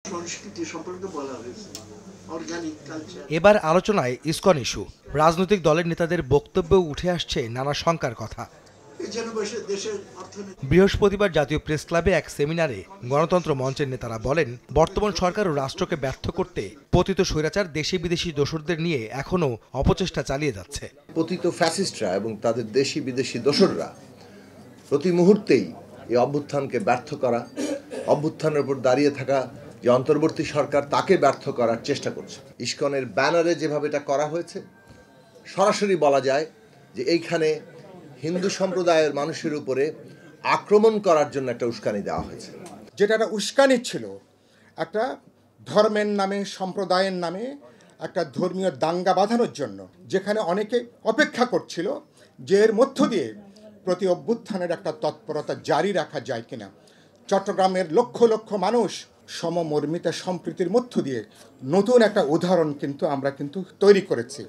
সংস্কৃতি সম্পর্কে বলা হয়েছে, অর্গানিক কালচার। এবার আলোচনায় ইসকন ইস্যু। রাজনৈতিক দলের নেতাদের বক্তব্যে উঠে আসছে নানা শঙ্কার কথা। বৃহস্পতিবার জাতীয় প্রেস ক্লাবে এক সেমিনারে গণতন্ত্র মঞ্চের নেতারা বলেন, বর্তমান সরকার ও রাষ্ট্রকে ব্যর্থ করতে পতিত স্বৈরাচার দেশি বিদেশি দোসরদের নিয়ে এখনো অপচেষ্টা চালিয়ে যাচ্ছে। পতিত ফ্যাসিস্টরা এবং তাদের দেশি বিদেশি দোসররা প্রতি মুহূর্তেই এই অভ্যুত্থানকে ব্যর্থ করা, অভ্যুত্থানের উপর দাঁড়িয়ে থাকা যে অন্তর্বর্তী সরকার তাকে ব্যর্থ করার চেষ্টা করছে। ইসকনের ব্যানারে যেভাবে এটা করা হয়েছে, সরাসরি বলা যায় যে এইখানে হিন্দু সম্প্রদায়ের মানুষের উপরে আক্রমণ করার জন্য একটা উস্কানি দেওয়া হয়েছে। যেটা একটা উস্কানি ছিল, একটা ধর্মের নামে, সম্প্রদায়ের নামে একটা ধর্মীয় দাঙ্গা বাঁধানোর জন্য, যেখানে অনেকে অপেক্ষা করছিল যে এর মধ্য দিয়ে প্রতি অভ্যুত্থানের একটা তৎপরতা জারি রাখা যায় কিনা। চট্টগ্রামের লক্ষ লক্ষ মানুষ সমমর্মিতা সম্প্রীতির মধ্য দিয়ে নতুন একটা উদাহরণ কিন্তু আমরা তৈরি করেছি।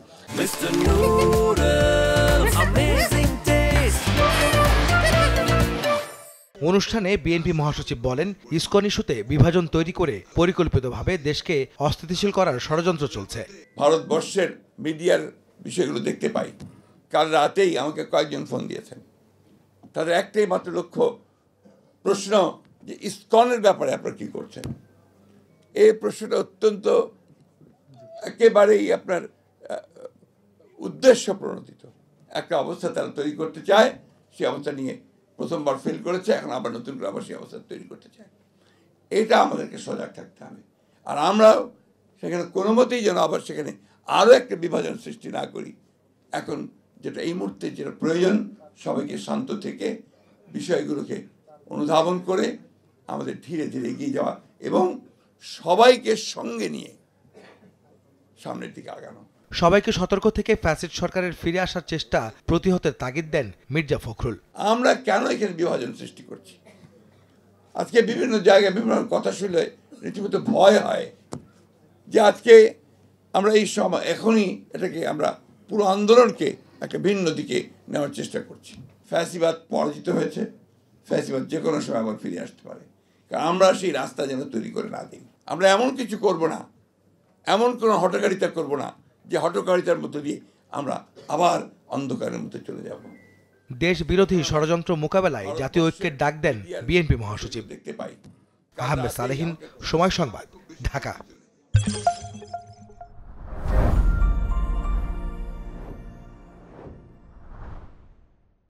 অনুষ্ঠানে বিএনপি মহাসচিব বলেন, ইসকন ইস্যুতে বিভাজন তৈরি করে পরিকল্পিতভাবে দেশকে অস্থিতিশীল করার ষড়যন্ত্র চলছে। ভারতবর্ষের মিডিয়ার বিষয়গুলো দেখতে পাই। কাল রাতেই আমাকে কয়েকজন ফোন দিয়েছেন, তাদের একটাই মাত্র লক্ষ্য, প্রশ্ন যে ইসকনের ব্যাপারে আপনারা কী করছেন। এই প্রশ্নটা অত্যন্ত একেবারেই আপনার উদ্দেশ্য প্রণোদিত একটা অবস্থা তারা তৈরি করতে চায়। সেই অবস্থা নিয়ে প্রথমবার ফেল করেছে, এখন আবার নতুন করে আবার সেই অবস্থা তৈরি করতে চায়। এটা আমাদেরকে সজাগ থাকতে হবে। আর আমরাও সেখানে কোনো মতেই যেন আবার সেখানে আরও একটা বিভাজন সৃষ্টি না করি। এখন যেটা এই মুহূর্তে যেটা প্রয়োজন, সবাইকে শান্ত থেকে বিষয়গুলোকে অনুধাবন করে আমাদের ধীরে ধীরে এগিয়ে যাওয়া এবং সবাইকে সঙ্গে নিয়ে সামনের দিকে আগানো। সবাইকে সতর্ক থেকে ফ্যাসিস্ট সরকারের ফিরে আসার চেষ্টা প্রতিহতের তাগিদ দেন মির্জা ফখরুল। আমরা কেন এখানে বিভাজন সৃষ্টি করছি? আজকে বিভিন্ন জায়গায় বিভিন্ন কথা শুনলে রীতিমতো ভয় হয় যে আজকে আমরা এই সময় এখনই এটাকে আমরা পুরো আন্দোলনকে একটা ভিন্ন দিকে নেওয়ার চেষ্টা করছি। ফ্যাসিবাদ পরাজিত হয়েছে, ফ্যাসিবাদ যে কোনো সময় আবার ফিরে আসতে পারে। কারণ আমরা সেই রাস্তা যেন তৈরি করে না দিই। আমরা এমন কিছু করব না, এমন কোনো হঠকারিতা করব না যে হঠকারিতার মধ্য দিয়ে আমরা আবার অন্ধকারের মধ্যে চলে যাব। দেশ বিরোধী ষড়যন্ত্র মোকাবেলায় জাতীয় ঐক্যের ডাক দেন বিএনপি মহাসচিব। দেখতে পাই। আহমেদ সালেহীন, সময় সংবাদ, ঢাকা।